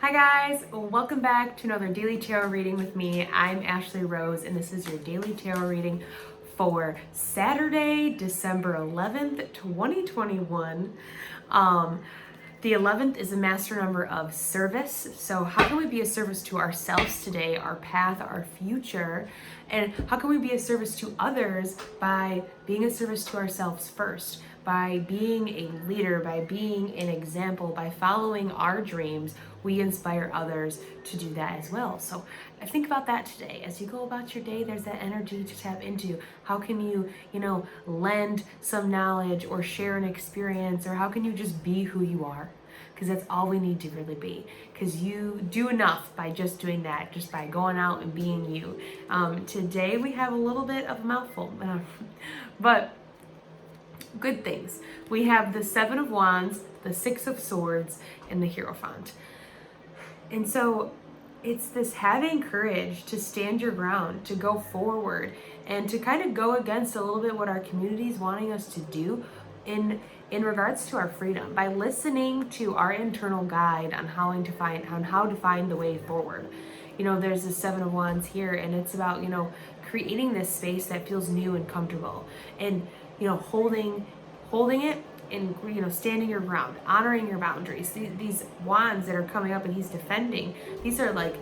Hi guys, welcome back to another daily tarot reading with me. I'm Ashley Rose and this is your daily tarot reading for Saturday, December 11th, 2021. The 11th is a master number of service. So how can we be a service to ourselves today, our path, our future? And how can we be a service to others by being a service to ourselves first? By being a leader, by being an example, by following our dreams, we inspire others to do that as well. So I think about that today. As you go about your day, there's that energy to tap into. How can you, lend some knowledge or share an experience, or how can you just be who you are? Because that's all we need to really be. Because you do enough by just doing that, just by going out and being you. Today we have a little bit of a mouthful, but good things. We have the Seven of Wands, the Six of Swords, and the Hierophant. And so it's this having courage to stand your ground, to go forward, and to kind of go against a little bit what our community is wanting us to do in regards to our freedom, by listening to our internal guide on how to find the way forward. There's the Seven of Wands here, and it's about, creating this space that feels new and comfortable, and holding it, and standing your ground, honoring your boundaries. These wands that are coming up and he's defending, these are like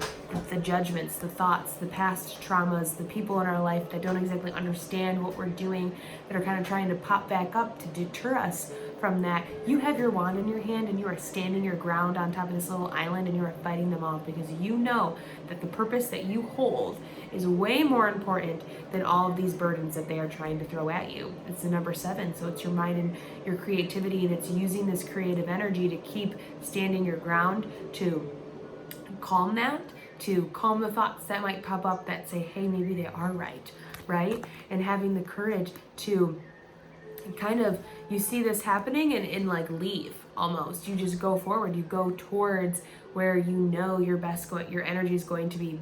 the judgments, the thoughts, the past traumas, the people in our life that don't exactly understand what we're doing, that are kind of trying to pop back up to deter us from that. You have your wand in your hand and you are standing your ground on top of this little island, and you are fighting them off because you know that the purpose that you hold is way more important than all of these burdens that they are trying to throw at you. It's the number 7, so it's your mind and your creativity, and it's using this creative energy to keep standing your ground, to calm that, to calm the thoughts that might pop up that say, hey, maybe they are right? And having the courage to kind of, you see this happening and like leave almost. You just go forward, you go towards where your energy is going to be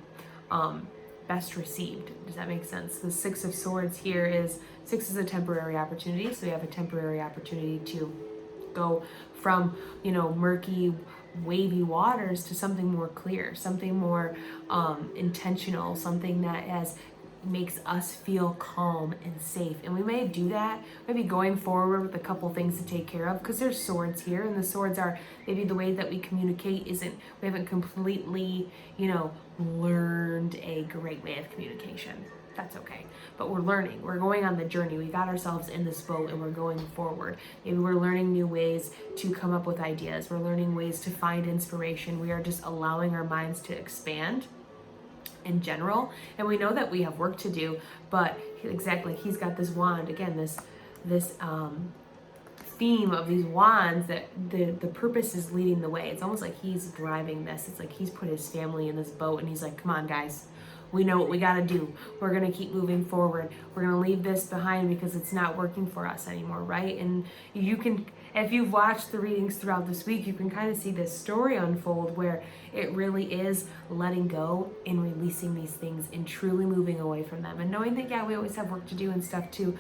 best received. Does that make sense? The Six of Swords here is, 6 is a temporary opportunity, so you have a temporary opportunity to go from murky wavy waters to something more clear, something more intentional, something that makes us feel calm and safe. And we may do that, maybe going forward with a couple things to take care of, because there's swords here, and the swords are maybe the way that we communicate we haven't completely learned a great way of communication. That's okay, but we're learning, we're going on the journey. We got ourselves in this boat and we're going forward. Maybe we're learning new ways to come up with ideas, we're learning ways to find inspiration. We are just allowing our minds to expand in general, and we know that we have work to do, but exactly, he's got this wand again, this theme of these wands, that the purpose is leading the way. It's almost like he's driving this. It's like he's put his family in this boat and he's like, come on guys, we know what we got to do. We're going to keep moving forward. We're going to leave this behind because it's not working for us anymore, right? And you can, if you've watched the readings throughout this week, you can kind of see this story unfold where it really is letting go and releasing these things and truly moving away from them, and knowing that, yeah, we always have work to do and stuff to,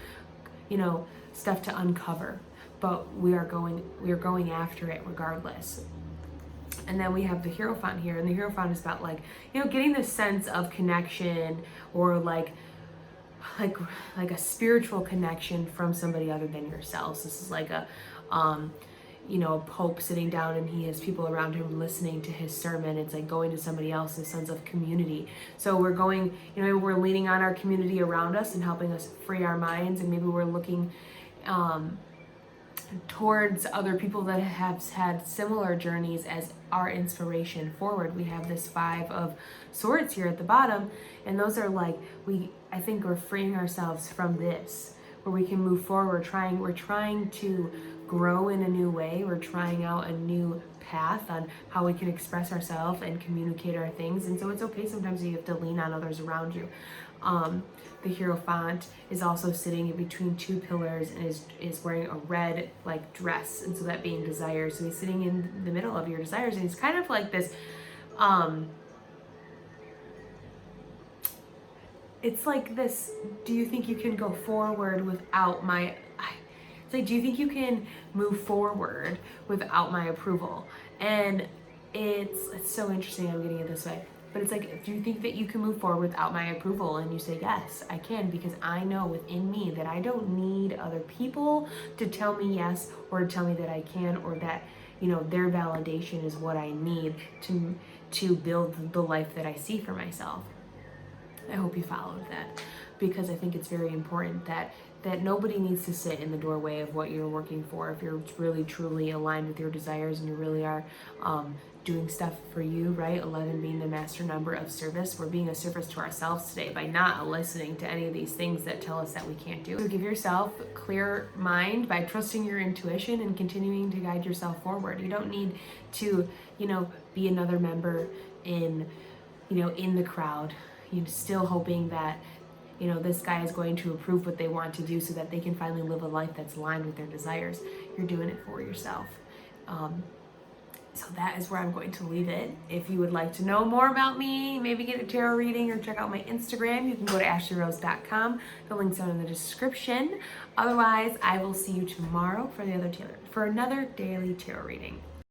stuff to uncover, but we are going after it regardless. And then we have the Hierophant here, and the Hierophant is about getting this sense of connection, or like a spiritual connection from somebody other than yourselves. This is like a pope sitting down and he has people around him listening to his sermon. It's like going to somebody else, a sense of community. So we're going, we're leaning on our community around us and helping us free our minds, and maybe we're looking towards other people that have had similar journeys as our inspiration forward. We have this 5 of Swords here at the bottom, and those are like, I think we're freeing ourselves from this, where we can move forward. We're trying to grow in a new way. We're trying out a new path on how we can express ourselves and communicate our things. And so it's okay sometimes you have to lean on others around you. The Hierophant is also sitting in between 2 pillars and is wearing a red dress, and so that being desire. So he's sitting in the middle of your desires, and he's kind of like this it's like this, do you think you can go forward without my It's like, do you think you can move forward without my approval? And it's so interesting I'm getting it this way. But it's like, if you think that you can move forward without my approval, and you say, yes, I can, because I know within me that I don't need other people to tell me yes, or to tell me that I can, or that, you know, their validation is what I need to build the life that I see for myself. I hope you followed that, because I think it's very important that nobody needs to sit in the doorway of what you're working for. If you're really truly aligned with your desires and you really are doing stuff for you, right? 11 being the master number of service. We're being a service to ourselves today by not listening to any of these things that tell us that we can't do. So give yourself clear mind by trusting your intuition and continuing to guide yourself forward. You don't need to, you know, be another member in, you know, in the crowd. You're still hoping that, you know, this guy is going to approve what they want to do so that they can finally live a life that's aligned with their desires. You're doing it for yourself. So that is where I'm going to leave it. If you would like to know more about me, maybe get a tarot reading or check out my Instagram, you can go to ashleyrose.com. The links are in the description. Otherwise, I will see you tomorrow for another daily tarot reading.